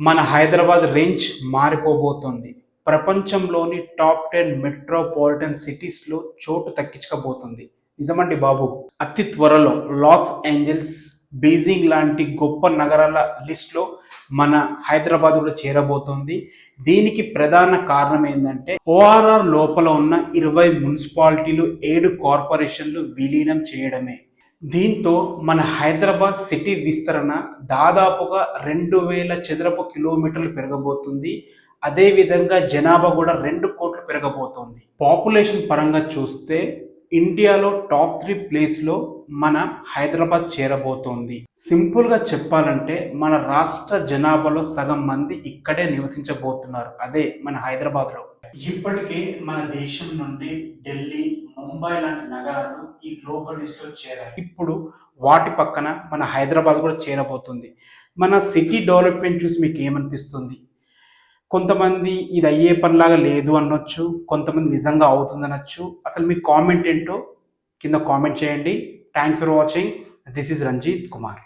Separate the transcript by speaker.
Speaker 1: మన హైదరాబాద్ రేంజ్ మారిపోబోతోంది. ప్రపంచంలోని top 10 metropolitan సిటీస్‌లో చోటు దక్కించుకోబోతుంది. నిజమండి బాబు. అతి త్వరలో లాస్ ఏంజెల్స్, బీజింగ్ లాంటి గొప్ప నగరాల లిస్ట్‌లో మన హైదరాబాద్ కూడా చేరబోతోంది. దీనికి ప్రధాన కారణం ఏందంటే ఓఆర్ఆర్ లోపల ఉన్న 20 మున్సిపాలిటీలు, 7 కార్పొరేషన్లు విలీనం చేయడమే. దీంతో మన హైదరాబాద్ సిటీ విస్తరణ దాదాపుగా 2000 చదరపు కిలోమీటర్లు పెరగబోతుంది. అదేవిధంగా జనాభా కూడా 2 కోట్లు పెరగబోతోంది. పాపులేషన్ పరంగా చూస్తే ఇండియాలో టాప్ 3 ప్లేస్లో మన హైదరాబాద్ చేరబోతోంది. సింపుల్గా చెప్పాలంటే మన రాష్ట్ర జనాభాలో సగం మంది ఇక్కడే నివసించబోతున్నారు. అదే మన హైదరాబాద్లో. ఇప్పటికే మన దేశం నుండి ఢిల్లీ, ముంబై లాంటి నగరాలు ఈ గ్లోబల్ లిస్ట్ లో చేరాయి. ఇప్పుడు వాటి పక్కన మన హైదరాబాద్ కూడా చేరబోతుంది. మన సిటీ డెవలప్మెంట్ చూసి మీకు ఏమనిపిస్తుంది? కొంతమంది ఇది అయ్యే పనిలాగా లేదు అనొచ్చు, కొంతమంది నిజంగా అవుతుంది అనొచ్చు. అసలు మీ కామెంట్ ఏంటో కింద కామెంట్ చేయండి. Thanks for watching. This is Ranjith Kumar.